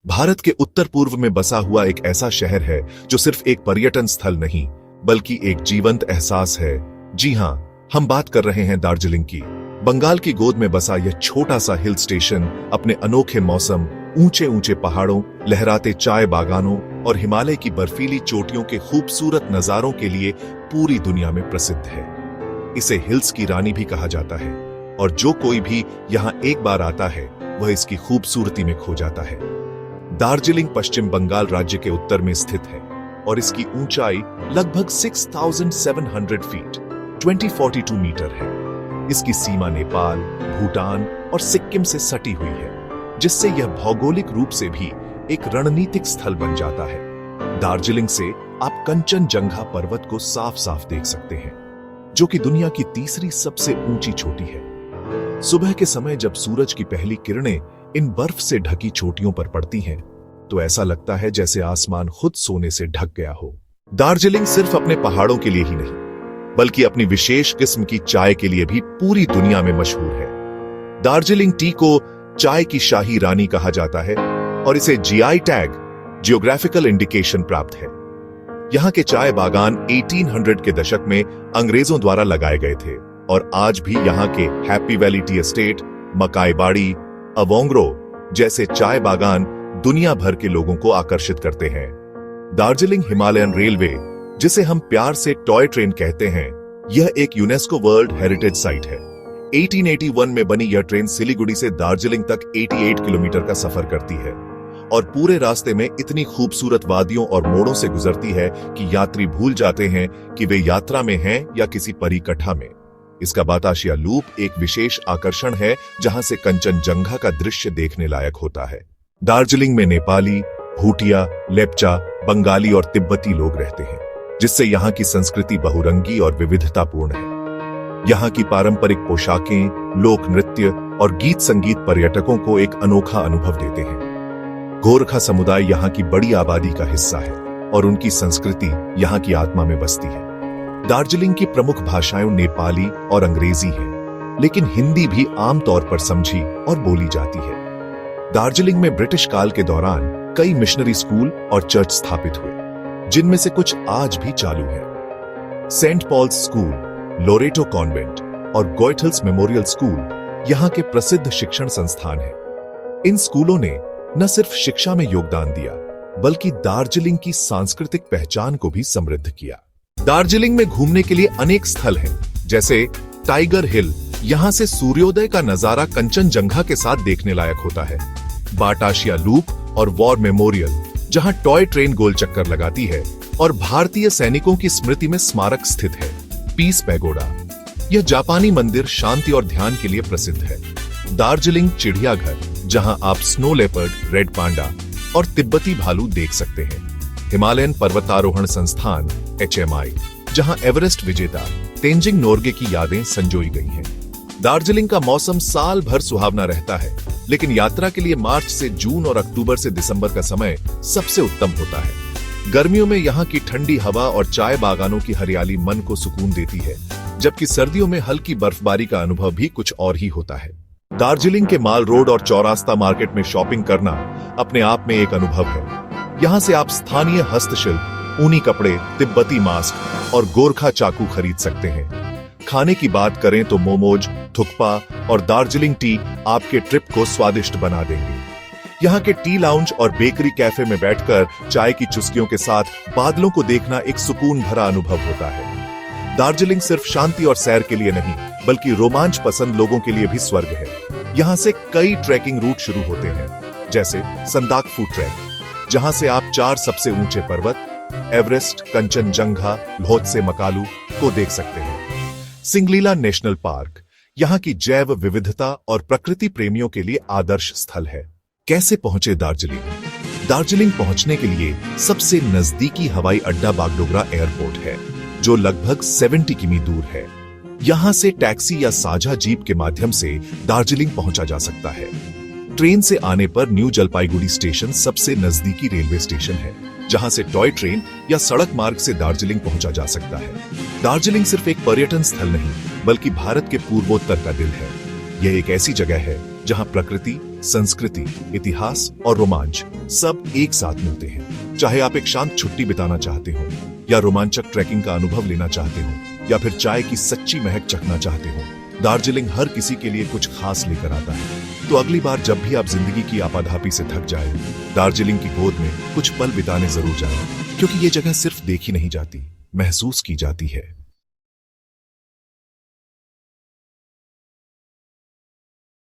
भारत के उत्तर पूर्व में बसा हुआ एक ऐसा शहर है जो सिर्फ एक पर्यटन स्थल नहीं बल्कि एक जीवंत एहसास है। जी हां, हम बात कर रहे हैं दार्जिलिंग की। बंगाल की गोद में बसा यह छोटा सा हिल स्टेशन अपने अनोखे मौसम, ऊंचे ऊंचे पहाड़ों, लहराते चाय बागानों और हिमालय की बर्फीली चोटियों के खूबसूरत नजारों के लिए पूरी दुनिया में प्रसिद्ध है। इसे हिल्स की रानी भी कहा जाता है और जो कोई भी यहाँ एक बार आता है वह इसकी खूबसूरती में खो जाता है। दार्जिलिंग पश्चिम बंगाल राज्य के उत्तर में स्थित है और इसकी ऊंचाई लगभग 6,700 फीट 2042 मीटर है। इसकी सीमा नेपाल, भूटान और सिक्किम से सटी हुई है, जिससे यह भौगोलिक रूप से भी एक रणनीतिक स्थल बन जाता है। दार्जिलिंग से आप कंचनजंगा पर्वत को साफ साफ देख सकते हैं, जो कि दुनिया की तीसरी सबसे ऊंची चोटी है। सुबह के समय जब सूरज की पहली किरणें इन बर्फ से ढकी चोटियों पर पड़ती हैं, तो ऐसा लगता है जैसे आसमान खुद सोने से ढक गया हो। दार्जिलिंग सिर्फ अपने पहाड़ों के लिए ही नहीं, बल्कि अपनी विशेष किस्म की चाय के लिए भी पूरी दुनिया में मशहूर है। दार्जिलिंग टी को चाय की शाही रानी कहा जाता है और इसे जीआई टैग, जियोग्राफिकल इंडिकेशन, प्राप्त है। यहाँ के चाय बागान 1800 के दशक में अंग्रेजों द्वारा लगाए गए थे और आज भी यहाँ के हैप्पी वैली टी एस्टेट, मकाईबाड़ी, अवोंग्रो जैसे चाय बागान दुनिया भर के लोगों को आकर्षित करते हैं। दार्जिलिंग हिमालयन रेलवे, जिसे हम प्यार से टॉय ट्रेन कहते हैं, यह एक यूनेस्को वर्ल्ड हेरिटेज साइट है। 1881 में बनी यह ट्रेन सिलीगुड़ी से दार्जिलिंग तक 88 किलोमीटर का सफर करती है और पूरे रास्ते में इतनी खूबसूरत वादियों और मोड़ों से गुजरती है कि यात्री भूल जाते हैं कि वे यात्रा में हैं या किसी परिकठा में। इसका बताशिया लूप एक विशेष आकर्षण है, जहां से कंचनजंगा का दृश्य देखने लायक होता है। दार्जिलिंग में नेपाली, भूटिया, लेप्चा, बंगाली और तिब्बती लोग रहते हैं, जिससे यहाँ की संस्कृति बहुरंगी और विविधतापूर्ण है। यहाँ की पारंपरिक पोशाकें, लोक नृत्य और गीत संगीत पर्यटकों को एक अनोखा अनुभव देते हैं। गोरखा समुदाय यहाँ की बड़ी आबादी का हिस्सा है और उनकी संस्कृति यहाँ की आत्मा में बसती है। दार्जिलिंग की प्रमुख भाषाएं नेपाली और अंग्रेजी हैं, लेकिन हिंदी भी आमतौर पर समझी और बोली जाती है। दार्जिलिंग में ब्रिटिश काल के दौरान कई मिशनरी स्कूल और चर्च स्थापित हुए, जिनमें से कुछ आज भी चालू है। Saint Paul's School, Loreto Convent और गोइटल्स मेमोरियल स्कूल यहाँ के प्रसिद्ध शिक्षण संस्थान हैं। इन स्कूलों ने न सिर्फ शिक्षा में योगदान दिया, बल्कि दार्जिलिंग की सांस्कृतिक पहचान को भी समृद्ध किया। दार्जिलिंग में घूमने के लिए अनेक स्थल हैं, जैसे टाइगर हिल, यहाँ से सूर्योदय का नजारा कंचनजंगा के साथ देखने लायक होता है। बाटाशिया लूप और वॉर मेमोरियल, जहां टॉय ट्रेन गोल चक्कर लगाती है और भारतीय सैनिकों की स्मृति में स्मारक स्थित है। पीस पैगोडा, यह जापानी मंदिर शांति और ध्यान के लिए प्रसिद्ध है। दार्जिलिंग चिड़ियाघर, जहां आप स्नो लेपर्ड, रेड पांडा और तिब्बती भालू देख सकते हैं। हिमालयन पर्वतारोहण संस्थान HMI, जहां एवरेस्ट विजेता तेंजिंग नोर्गे की यादें संजोई गई हैं। दार्जिलिंग का मौसम साल भर सुहावना रहता है, लेकिन यात्रा के लिए मार्च से जून और अक्टूबर से दिसंबर का समय सबसे उत्तम होता है। गर्मियों में यहाँ की ठंडी हवा और चाय बागानों की हरियाली मन को सुकून देती है, जबकि सर्दियों में हल्की बर्फबारी का अनुभव भी कुछ और ही होता है। दार्जिलिंग के माल रोड और चौरास्ता मार्केट में शॉपिंग करना अपने आप में एक अनुभव है। यहाँ से आप स्थानीय हस्तशिल्प, ऊनी कपड़े, तिब्बती मास्क और गोरखा चाकू खरीद सकते हैं। खाने की बात करें तो मोमोज, थुक्पा और दार्जिलिंग टी आपके ट्रिप को स्वादिष्ट बना देंगे। यहाँ के टी लाउंज और बेकरी कैफे में बैठकर चाय की चुस्कियों के साथ बादलों को देखना एक सुकून भरा अनुभव होता है। दार्जिलिंग सिर्फ शांति और सैर के लिए नहीं, बल्कि रोमांच पसंद लोगों के लिए भी स्वर्ग है। यहाँ से कई ट्रैकिंग रूट शुरू होते हैं, जैसे संदाकफू ट्रैक, जहाँ से आप 4 सबसे ऊंचे पर्वत एवरेस्ट, कंचनजंगा, लोत्से मकालू को देख सकते हैं। सिंगलीला नेशनल पार्क यहाँ की जैव विविधता और प्रकृति प्रेमियों के लिए आदर्श स्थल है। कैसे पहुंचे दार्जिलिंग? दार्जिलिंग पहुंचने के लिए सबसे नजदीकी हवाई अड्डा बागडोगरा एयरपोर्ट है, जो लगभग 70 किमी दूर है। यहाँ से टैक्सी या साझा जीप के माध्यम से दार्जिलिंग पहुंचा जा सकता है। ट्रेन से आने पर न्यू जलपाईगुड़ी स्टेशन सबसे नजदीकी रेलवे स्टेशन है, जहां से टॉय ट्रेन या सड़क मार्ग से दार्जिलिंग पहुंचा जा सकता है। दार्जिलिंग सिर्फ एक पर्यटन स्थल नहीं, बल्कि भारत के पूर्वोत्तर का दिल है। यह एक ऐसी जगह है जहां प्रकृति, संस्कृति, इतिहास और रोमांच सब एक साथ मिलते हैं। चाहे आप एक शांत छुट्टी बिताना चाहते हो, या रोमांचक ट्रैकिंग का अनुभव लेना चाहते हो, या फिर चाय की सच्ची महक चखना चाहते हो, दार्जिलिंग हर किसी के लिए कुछ खास लेकर आता है। तो अगली बार जब भी आप जिंदगी की आपाधापी से थक जाए, दार्जिलिंग की गोद में कुछ पल बिताने जरूर जाएं, क्योंकि ये जगह सिर्फ देखी नहीं जाती, महसूस की जाती है।